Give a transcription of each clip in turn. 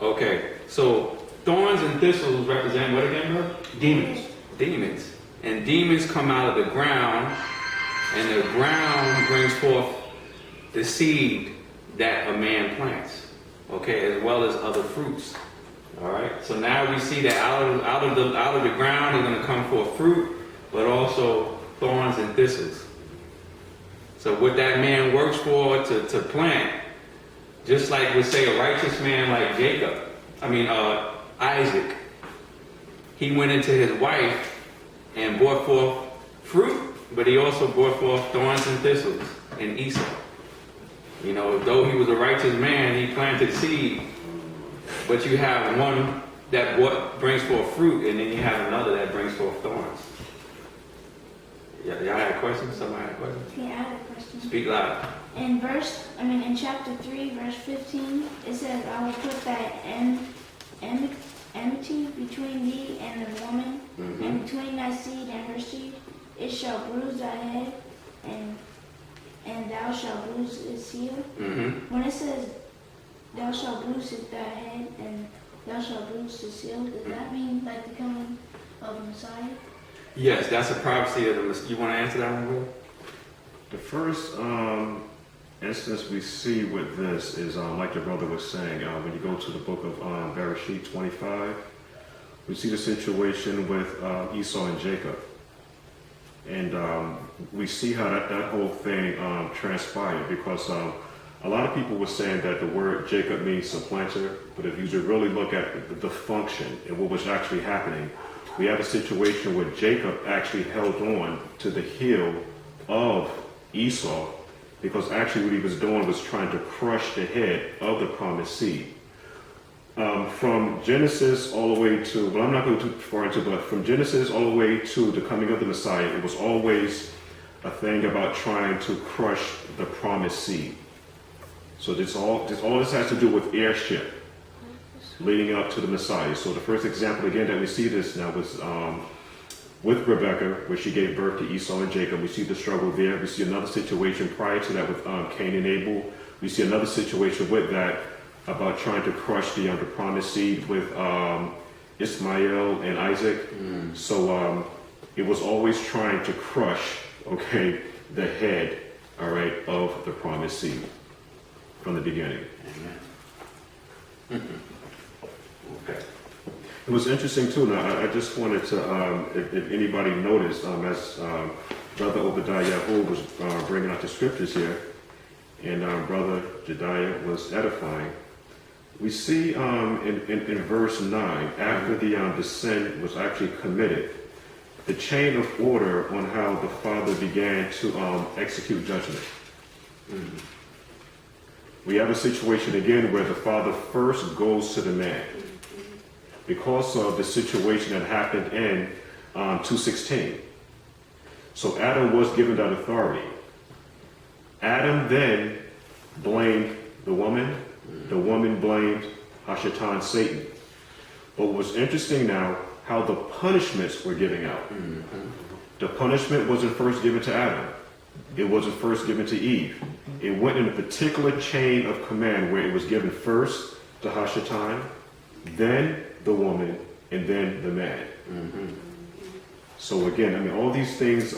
Okay, so thorns and thistles represent what again, bro? Demons. Demons. And demons come out of the ground, and the ground brings forth the seed that a man plants, okay, as well as other fruits. All right. So now we see that out of the ground is going to come forth fruit, but also thorns and thistles. So what that man works for to plant, just like we say a righteous man like Isaac, he went into his wife and brought forth fruit, but he also brought forth thorns and thistles in Esau. You know, though he was a righteous man, he planted seed, but you have one that brings forth fruit, and then you have another that brings forth thorns. Y'all had a question? Somebody had a question? Yeah, I had a question. Speak loud. In chapter 3, verse 15, it says, I will put that enmity between thee and the woman, and between thy seed and her seed. It shall bruise thy head, and thou shalt bruise its heel. When it says, thou shalt bruise thy head, and thou shalt bruise its heel, does that mean like the coming of the Messiah? Yes, that's a prophecy of the Messiah. You want to answer that one, Will? The first instance we see with this is, like your brother was saying, when you go to the book of Bereshit 25, we see the situation with Esau and Jacob. And we see how that whole thing transpired, because a lot of people were saying that the word Jacob means supplanter, but if you really look at the function and what was actually happening, we have a situation where Jacob actually held on to the heel of Esau, because actually what he was doing was trying to crush the head of the promised seed. From Genesis all the way to, well, I'm not going too far into, but from Genesis all the way to the coming of the Messiah, it was always a thing about trying to crush the promised seed. So all this has to do with heirship leading up to the Messiah. So the first example again that we see this now was with Rebekah, where she gave birth to Esau and Jacob. We see the struggle there. We see another situation prior to that with Cain and Abel. We see another situation with that about trying to crush the promised seed with Ishmael and Isaac. So it was always trying to crush, okay, the head, all right, of the promised seed from the beginning. Okay. It was interesting too. Now, I just wanted to, if anybody noticed, as Brother Obadiah Yahu was bringing out the scriptures here, and Brother Jediah was edifying, we see in verse 9, after the sin was actually committed, the chain of order on how the Father began to execute judgment. We have a situation again where the Father first goes to the man, because of the situation that happened in 2:16. So Adam was given that authority. Adam then blamed the woman blamed Hashatan, Satan. But what was interesting now, how the punishments were giving out. The punishment wasn't first given to Adam. It wasn't first given to Eve. It went in a particular chain of command where it was given first to Hashatan, then the woman, and then the man. So again, I mean, all these things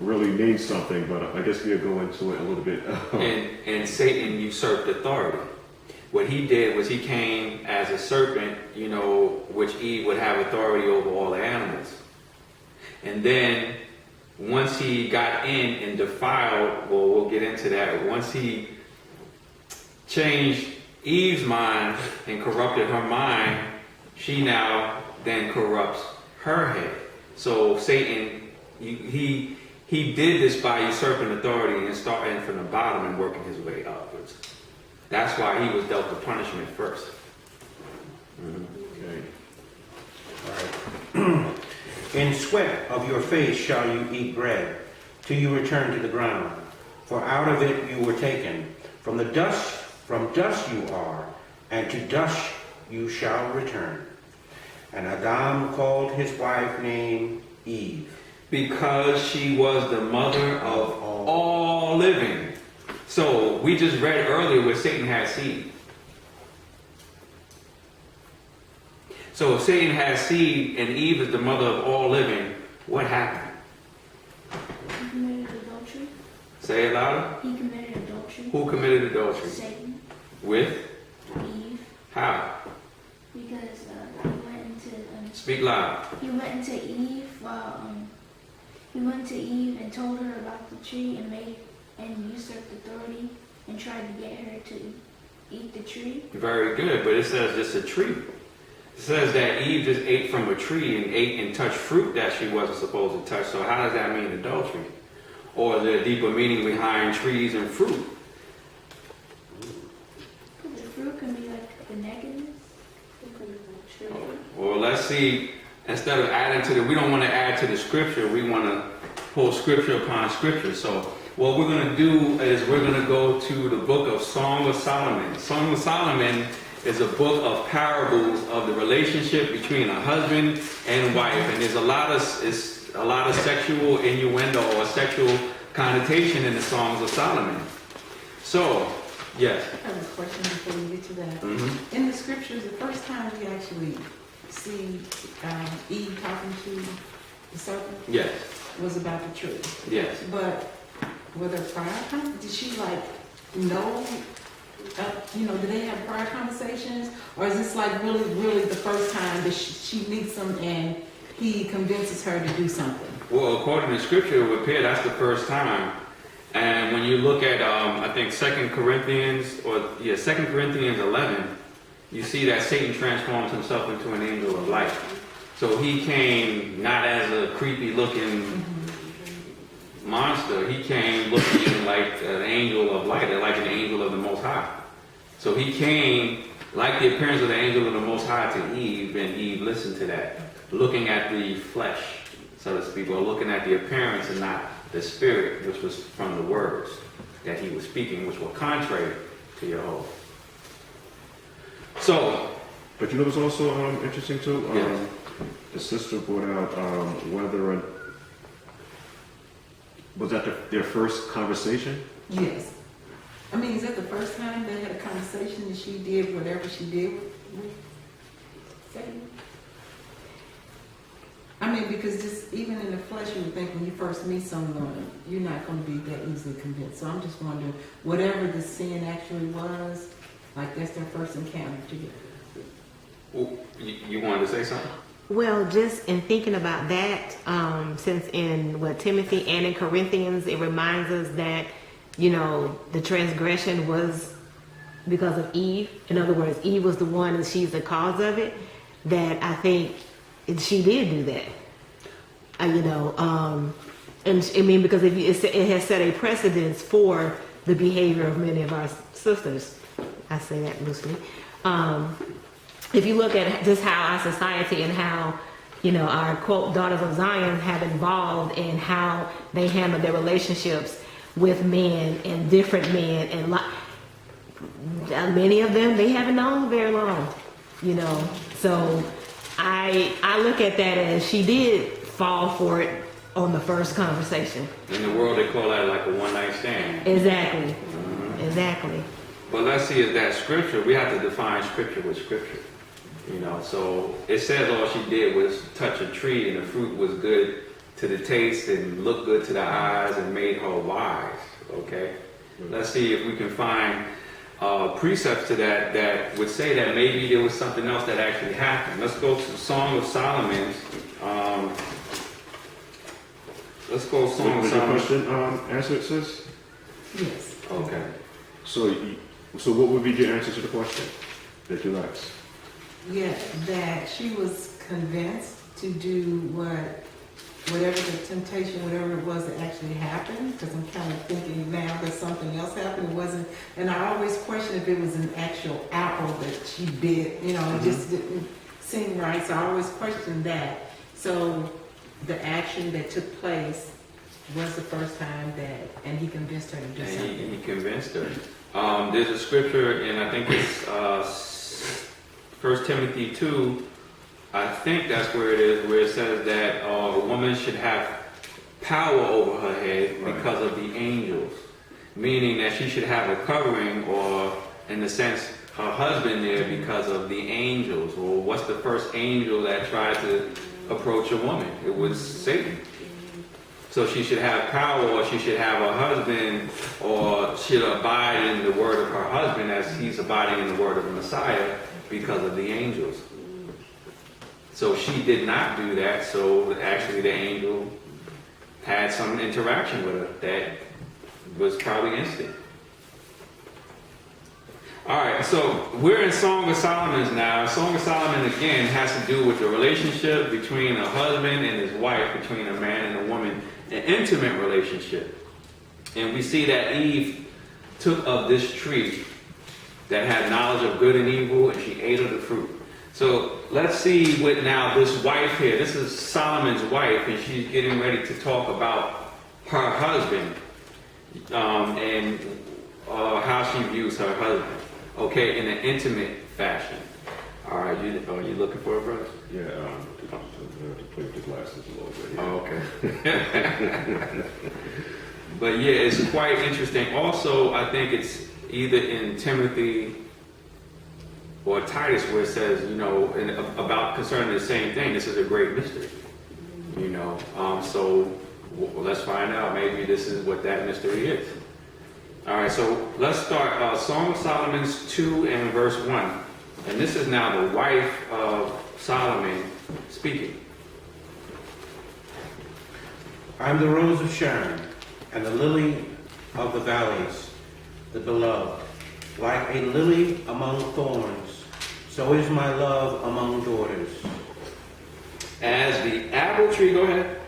really mean something, but I guess we'll go into it a little bit. And Satan usurped authority. What he did was he came as a serpent, you know, which Eve would have authority over all the animals. And then once he got in and defiled, well, we'll get into that. Once he changed Eve's mind and corrupted her mind, she now then corrupts her head. So Satan, he did this by usurping authority and starting from the bottom and working his way upwards. That's why he was dealt the punishment first. Okay. All right. In sweat of your face shall you eat bread, till you return to the ground. For out of it you were taken. From dust you are, and to dust you shall return. And Adam called his wife name Eve, because she was the mother of all living. So we just read earlier where Satan had seed. So if Satan has seed and Eve is the mother of all living, what happened? He committed adultery. Say it louder. He committed adultery. Who committed adultery? Satan. With? Eve. How? Because he went into Speak loud. he went into Eve. He went to Eve and told her about the tree and usurped authority and tried to get her to eat the tree. Very good, but it says just a tree. It says that Eve just ate from a tree and ate and touched fruit that she wasn't supposed to touch. So how does that mean adultery? Or is there a deeper meaning behind trees and fruit? The fruit can be like the nakedness. Well, let's see. Instead of adding to we don't want to add to the scripture. We want to pull scripture upon scripture. So what we're going to do is we're going to go to the book of Song of Solomon. Song of Solomon is a book of parables of the relationship between a husband and wife, and there's a lot of sexual innuendo or sexual connotation in the Songs of Solomon. So, yes. I have a question before we get to that. Mm-hmm. In the scriptures, the first time we actually see Eve talking to the serpent Yes. was about the tree. Yes. But were there prior did she like know, did they have prior conversations? Or is this like really, really the first time that she meets him and he convinces her to do something? Well, according to scripture, it would appear that's the first time. And when you look at, I think 2 Corinthians 11, you see that Satan transforms himself into an angel of light. So he came not as a creepy looking monster. He came looking like an angel of light, like an angel of the Most High. So he came like the appearance of the angel of the Most High to Eve, and Eve listened to that, looking at the flesh, so to speak, or looking at the appearance and not the spirit, which was from the words that he was speaking, which were contrary to Jehovah. So, But you know what's also interesting too? Yes. The sister brought out whether was that their first conversation? Yes. I mean, is that the first time they had a conversation and she did whatever she did with Satan? I mean, because just even in the flesh, you would think when you first meet someone, you're not going to be that easily convinced. So I'm just wondering, whatever the sin actually was, like that's their first encounter together. you wanted to say something? Well, just in thinking about that, since in Timothy and in Corinthians, it reminds us that, the transgression was because of Eve. In other words, Eve was the one and she's the cause of it. That I think she did do that. And I mean, because it has set a precedence for the behavior of many of our sisters. I say that loosely. If you look at just how our society and how, our quote daughters of Zion have involved in how they handle their relationships with men and different men, and many of them they haven't known very long, So I look at that as she did fall for it on the first conversation. In the world, they call that like a one-night stand. Exactly. Mm-hmm. Exactly. But let's see, is that scripture? We have to define scripture with scripture. So it says all she did was touch a tree and the fruit was good to the taste and looked good to the eyes and made her wise. Okay? Let's see if we can find precepts to that would say that maybe there was something else that actually happened. Let's go to the Song of Solomon. Let's go to Song of Was your Solomon. question answered, sis? Yes. Okay. So what would be your answer to the question that you asked? Yeah, that she was convinced to do whatever the temptation, whatever it was that actually happened, because I'm kind of thinking now that something else happened. It wasn't, and I always question if it was an actual apple that she bit, it just didn't seem right, so I always questioned that. So the action that took place was the first time and he convinced her to do And something. he convinced her. There's a scripture, and I think it's 1 Timothy 2, I think that's where it is, where it says that a woman should have power over her head because of the angels. Meaning that she should have a covering, or in the sense, her husband there because of the angels. Or what's the first angel that tried to approach a woman? It was Satan. So she should have power, or she should have a husband, or should abide in the word of her husband as he's abiding in the word of the Messiah because of the angels. So she did not do that, so actually the angel had some interaction with her that was probably instant. Alright, so we're in Song of Solomon now. Song of Solomon again has to do with the relationship between a husband and his wife, between a man and a woman, an intimate relationship. And we see that Eve took of this tree that had knowledge of good and evil, and she ate of the fruit. So let's see what now this wife here, this is Solomon's wife, and she's getting ready to talk about her husband and how she views her husband. Okay, in an intimate fashion. All right, are you looking for it, brother? Yeah, to play with the glasses a little bit. Oh, okay. But yeah, it's quite interesting. Also, I think it's either in Timothy or Titus where it says, about concerning the same thing. This is a great mystery. So let's find out. Maybe this is what that mystery is. All right, so let's start Song of Solomon 2 and verse 1. And this is now the wife of Solomon speaking. I'm the rose of Sharon, and the lily of the valleys, the beloved. Like a lily among thorns, so is my love among daughters. As the apple tree, go ahead.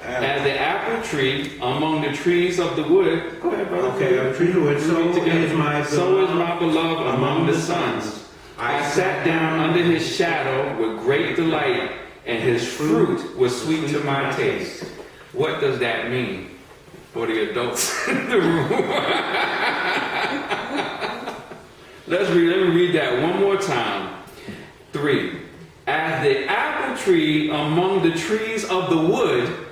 As the apple tree among the trees of the wood. Go ahead, brother. Okay, I'm tree to it. So is my beloved among the sons. I sat down under his shadow with great delight, and his fruit was sweet to my taste. What does that mean for the adults in the room? Let me read that one more time. 3. As the apple tree among the trees of the wood,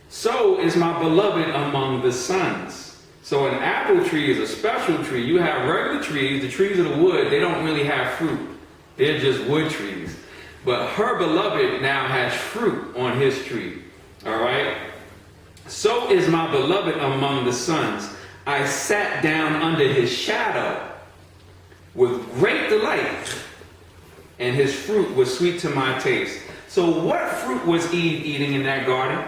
so is my beloved among the sons. So an apple tree is a special tree. You have regular trees, the trees of the wood, they don't really have fruit. They're just wood trees. But her beloved now has fruit on his tree. All right? So is my beloved among the sons. I sat down under his shadow with great delight, and his fruit was sweet to my taste. So what fruit was Eve eating in that garden?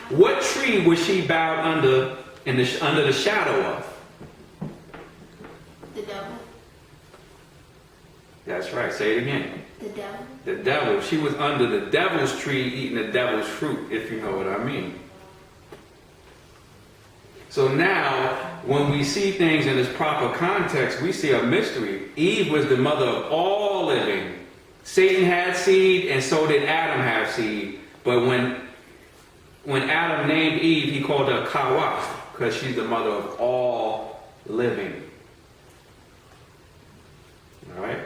What tree was she bowed under under the shadow of? The devil. That's right. Say it again. The devil. The devil. She was under the devil's tree eating the devil's fruit, if you know what I mean. So now, when we see things in its proper context, we see a mystery. Eve was the mother of all living. Satan had seed, and so did Adam have seed. But when Adam named Eve, he called her YAHUAH, because she's the mother of all living. All right?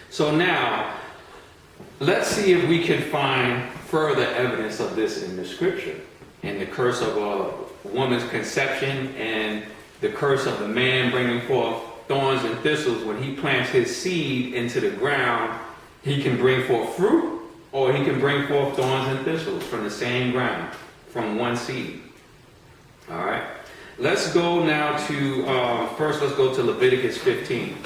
So now, let's see if we can find further evidence of this in the scripture. In the curse of a woman's conception and the curse of the man bringing forth thorns and thistles. When he plants his seed into the ground, he can bring forth fruit, or he can bring forth thorns and thistles from the same ground, from one seed. All right. Let's go now to, first let's go to Leviticus 15.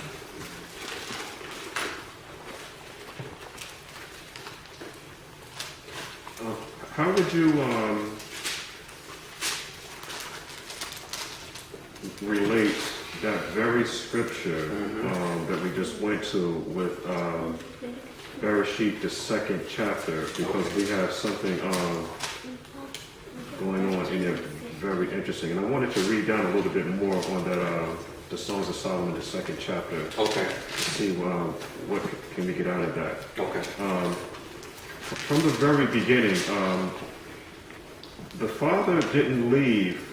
How would you relate that very scripture that we just went to with Bereshit, the 2nd chapter, because we have something going on in there very interesting. And I wanted to read down a little bit more on that, the Songs of Solomon, the 2nd chapter. Okay. To see what can we get out of that. Okay. From the very beginning, the Father didn't leave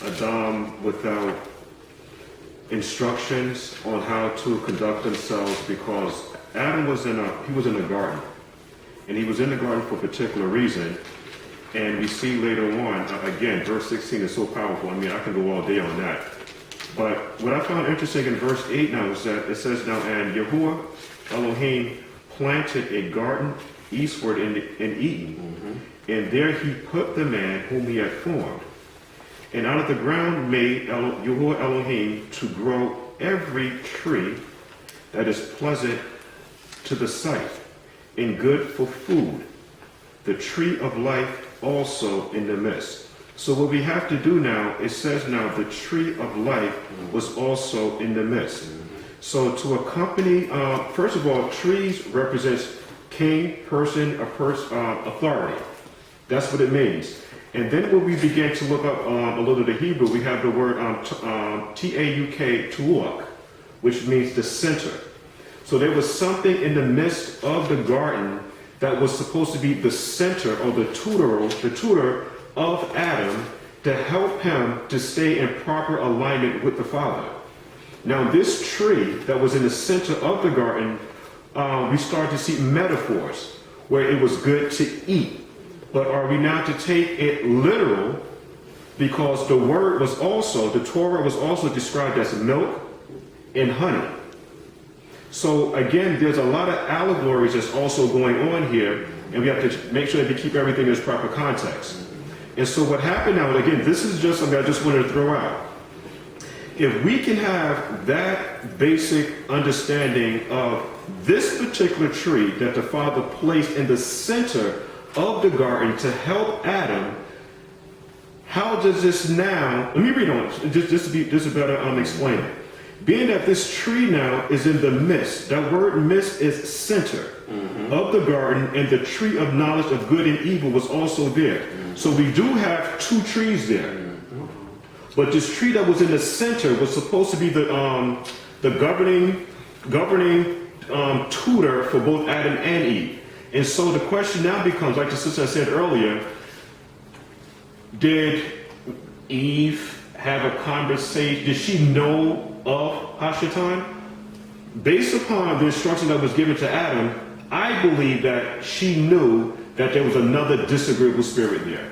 Adam without instructions on how to conduct themselves, because Adam was in a garden, and he was in the garden for a particular reason. And we see later on, again, verse 16 is so powerful. I mean, I can go all day on that. But what I found interesting in verse 8 now is that it says now, and Yahuwah Elohim planted a garden eastward in Eden, and there he put the man whom he had formed. And out of the ground made Yahuwah Elohim to grow every tree that is pleasant to the sight, and good for food, the tree of life also in the midst. So what we have to do now, it says now the tree of life was also in the midst. So to accompany, first of all, trees represents king, person, authority. That's what it means. And then when we begin to look up a little of the Hebrew, we have the word T-A-U-K, tuak, which means the center. So there was something in the midst of the garden that was supposed to be the center or the tutor of Adam to help him to stay in proper alignment with the Father. Now this tree that was in the center of the garden, we start to see metaphors where it was good to eat. But are we now to take it literal? Because the word was also, the Torah was also described as milk and honey. So again, there's a lot of allegories that's also going on here, and we have to make sure that we keep everything in its proper context. And so what happened now, and again, this is just something I just wanted to throw out. If we can have that basic understanding of this particular tree that the Father placed in the center of the garden to help Adam, how does this now, let me read on, just to better explain it. Being that this tree now is in the midst, that word midst is center of the garden, and the tree of knowledge of good and evil was also there. So we do have two trees there. But this tree that was in the center was supposed to be the governing tutor for both Adam and Eve. And so the question now becomes, like the sister said earlier, did Eve have a conversation? Did she know of Hashatan? Based upon the instruction that was given to Adam, I believe that she knew that there was another disagreeable spirit there.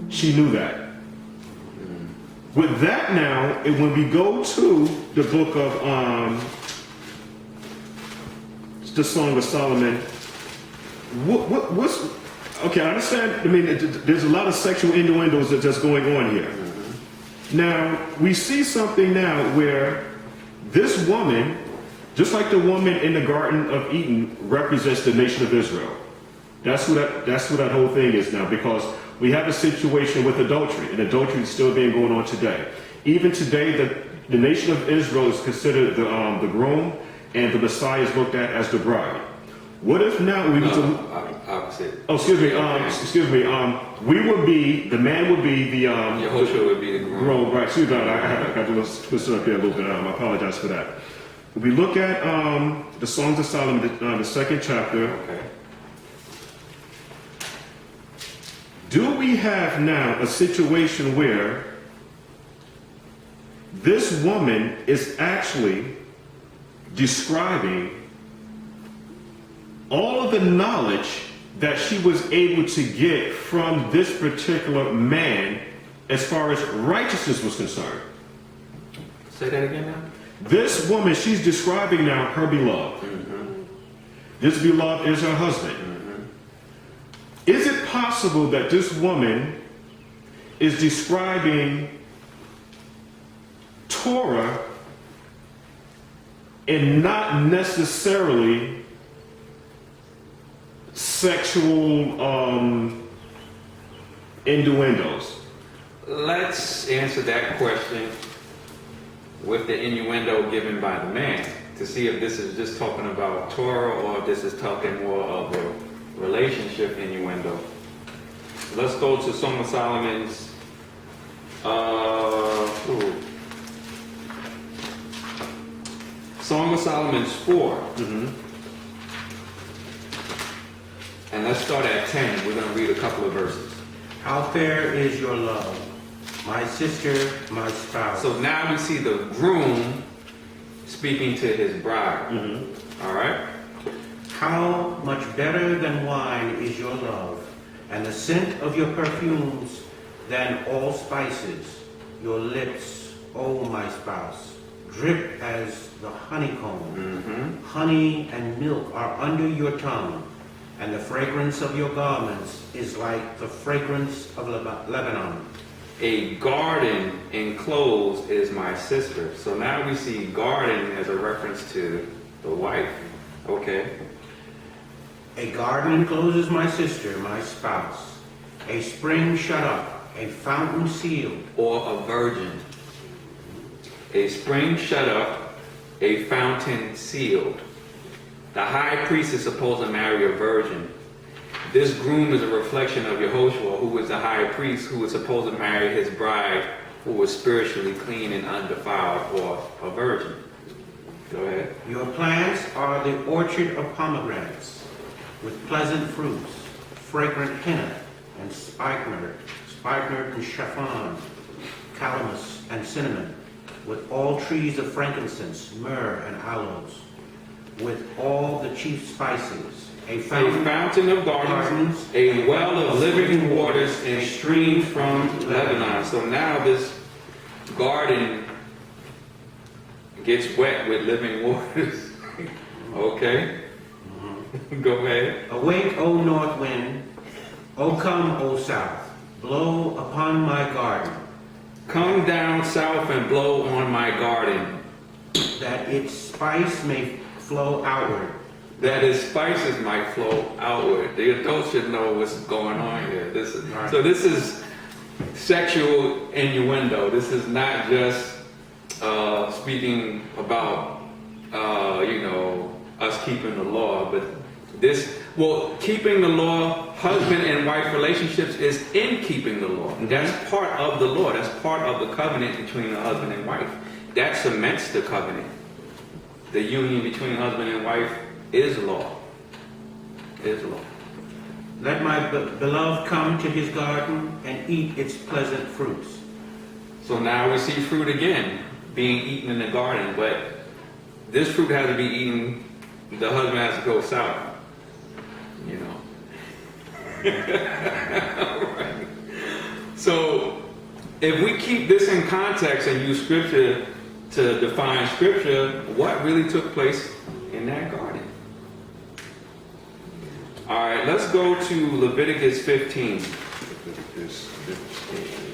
She knew that. With that now, when we go to the book of the Song of Solomon, what's okay? I understand. I mean, there's a lot of sexual innuendos that's going on here. Now we see something now where this woman, just like the woman in the Garden of Eden, represents the nation of Israel. That's what that whole thing is now, because we have a situation with adultery, and adultery is still being going on today. Even today, the nation of Israel is considered the groom, and the Messiah is looked at as the bride. What if now we need to? Opposite. Oh, excuse me. We would be, the man would be the. Yehoshua would be the groom. Right. Excuse me. I got to twist it up here a little bit. I apologize for that. We look at the Songs of Solomon, the second chapter. Okay. Do we have now a situation where this woman is actually describing all of the knowledge that she was able to get from this particular man as far as righteousness was concerned? Say that again now. This woman, she's describing now her beloved. This beloved is her husband. Is it possible that this woman is describing Torah and not necessarily sexual innuendos? Let's answer that question with the innuendo given by the man to see if this is just talking about Torah or if this is talking more of a relationship innuendo. Let's go to Song of Solomon's Song of Solomon's 4. And let's start at 10. We're going to read a couple of verses. How fair is your love, my sister, my spouse. So now we see the groom speaking to his bride. All right? How much better than wine is your love, and the scent of your perfumes than all spices. Your lips O my spouse, drip as the honeycomb. Mm-hmm. Honey and milk are under your tongue, and the fragrance of your garments is like the fragrance of Lebanon. A garden enclosed is my sister. So now we see garden as a reference to the wife. Okay. A garden encloses my sister, my spouse. A spring shut up, a fountain sealed. Or a virgin. A spring shut up, a fountain sealed. The high priest is supposed to marry a virgin. This groom is a reflection of Yahushua, who was the high priest, who was supposed to marry his bride, who was spiritually clean and undefiled, or a virgin. Go ahead. Your plants are the orchard of pomegranates, with pleasant fruits, fragrant henna and spikenard and saffron, calamus and cinnamon, with all trees of frankincense, myrrh and aloes, with all the chief spices. A fountain of gardens, a well of living waters, and streams from Lebanon. So now this garden gets wet with living waters. Okay? Go ahead. Awake, O north wind. O come, O south. Blow upon my garden. Come down south and blow on my garden, that its spice may flow outward. that its spices might flow outward. The adults should know what's going on here. This is, Right. So this is sexual innuendo. This is not just speaking about, us keeping the law, but keeping the law, husband and wife relationships is in keeping the law. And that's part of the law. That's part of the covenant between the husband and wife. That cements the covenant. The union between husband and wife is law. Is law. Let my beloved come to his garden and eat its pleasant fruits. So now we see fruit again being eaten in the garden, but this fruit has to be eaten. The husband has to go south. Right. So if we keep this in context and use scripture to define scripture, what really took place in that garden? All right, let's go to Leviticus 15. Leviticus 15.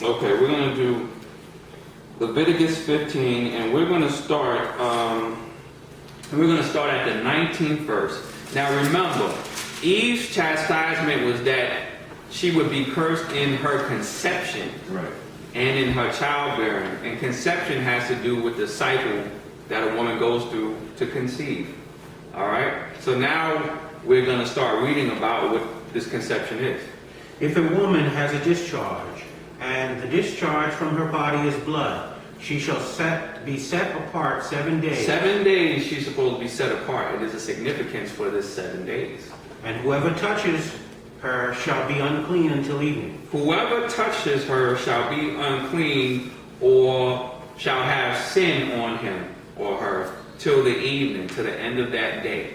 Okay, we're going to do Leviticus 15, and we're going to start. At the 19th verse. Now remember, Eve's chastisement was that she would be cursed in her conception, Right. and in her childbearing. And conception has to do with the cycle that a woman goes through to conceive. All right. So now we're going to start reading about what this conception is. If a woman has a discharge, and the discharge from her body is blood, she shall be set apart 7 days. 7 days she's supposed to be set apart. It is a significance for this 7 days. And whoever touches her shall be unclean until evening. Whoever touches her shall be unclean, or shall have sin on him or her till the evening, to the end of that day.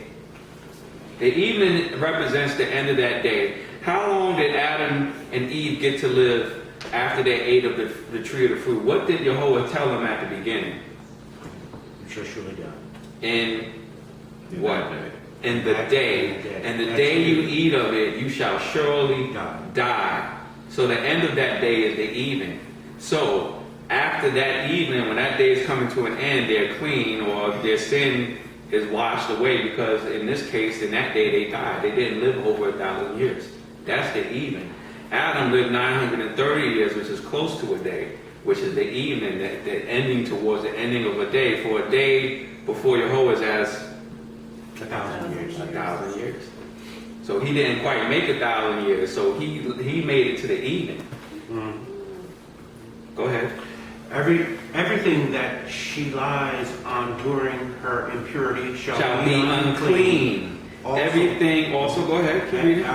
The evening represents the end of that day. How long did Adam and Eve get to live after they ate of the tree of the fruit? What did Jehovah tell them at the beginning? You shall surely die. In In what? that day. In the day. And the day you eat of it, you shall surely die. So the end of that day is the evening. So after that evening, when that day is coming to an end, they're clean, or their sin is washed away, because in this case, in that day, they died. They didn't live over 1,000 years. That's the evening. Adam lived 930 years, which is close to a day, which is the evening, the ending towards the ending of a day. For a day before Jehovah's as 1,000 years. 1,000 years. So he didn't quite make 1,000 years. So he made it to the evening. Mm. Go ahead. Everything that she lies on during her impurity shall Be unclean. Also- Everything. Also, go ahead. Keep reading.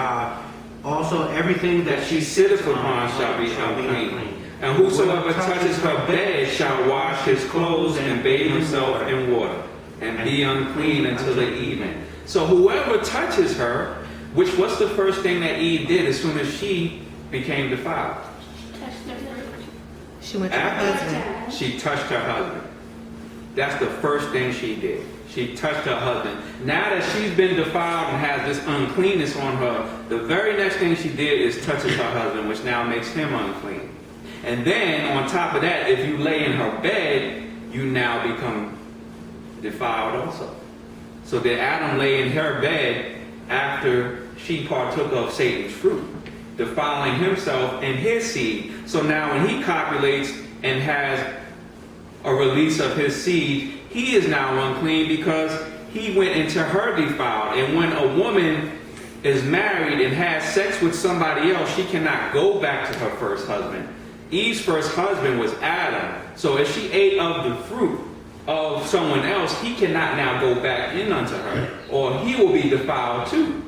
Also, everything that she sitteth upon shall be unclean. And whosoever touches her bed shall wash his clothes and bathe himself in water, and be unclean until the evening. So whoever touches her, what's the first thing that Eve did as soon as she became defiled? Touch the fruit. She went to her husband. She touched her husband. That's the first thing she did. She touched her husband. Now that she's been defiled and has this uncleanness on her, the very next thing she did is touches her husband, which now makes him unclean. And then on top of that, if you lay in her bed, you now become defiled also. So did Adam lay in her bed after she partook of Satan's fruit, defiling himself and his seed. So now when he copulates and has a release of his seed, he is now unclean because he went into her defiled. And when a woman is married and has sex with somebody else, she cannot go back to her first husband. Eve's first husband was Adam. So if she ate of the fruit of someone else, he cannot now go back in unto her, or he will be defiled too.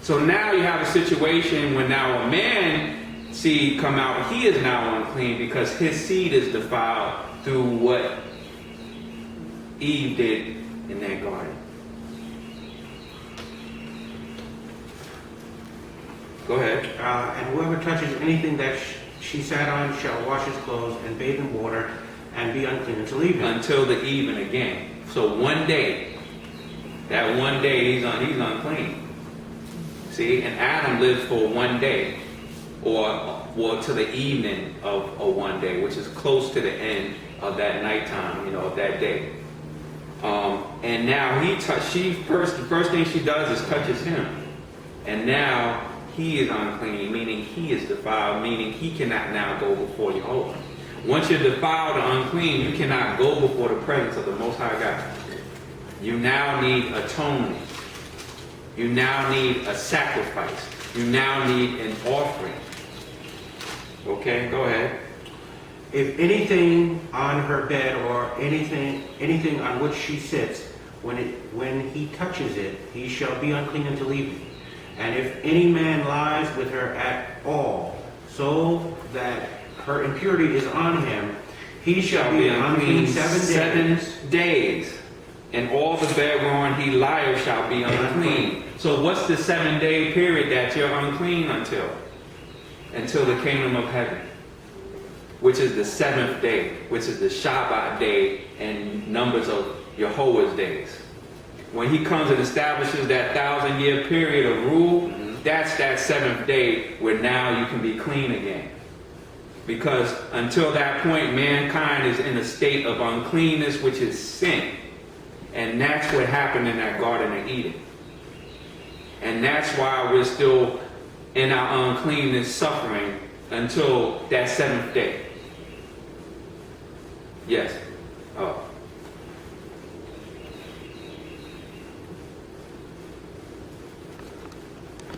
So now you have a situation when now a man seed come out, he is now unclean because his seed is defiled through what Eve did in that garden. Go ahead. And whoever touches anything that she sat on shall wash his clothes and bathe in water and be unclean until evening. Until the even again. So one day, that one day he's unclean. See, and Adam lived for one day, or to the evening of one day, which is close to the end of that nighttime, of that day. And now the first thing she does is touches him. And now he is unclean, meaning he is defiled, meaning he cannot now go before Jehovah. Once you're defiled or unclean, you cannot go before the presence of the Most High God. You now need atonement. You now need a sacrifice. You now need an offering. Okay, go ahead. If anything on her bed or anything on which she sits, when he touches it, he shall be unclean until evening. And if any man lies with her at all, so that her impurity is on him, he shall be unclean 7 days. And all the bed whereon he lieth shall be unclean. So what's the 7-day period that you're unclean until? Until the kingdom of heaven, which is the 7th day, which is the Shabbat day and numbers of Yahuah's days. When he comes and establishes that 1,000-year period of rule, that's that 7th day where now you can be clean again. Because until that point, mankind is in a state of uncleanness, which is sin. And that's what happened in that Garden of Eden. And that's why we're still in our uncleanness suffering until that 7th day. Yes. Oh.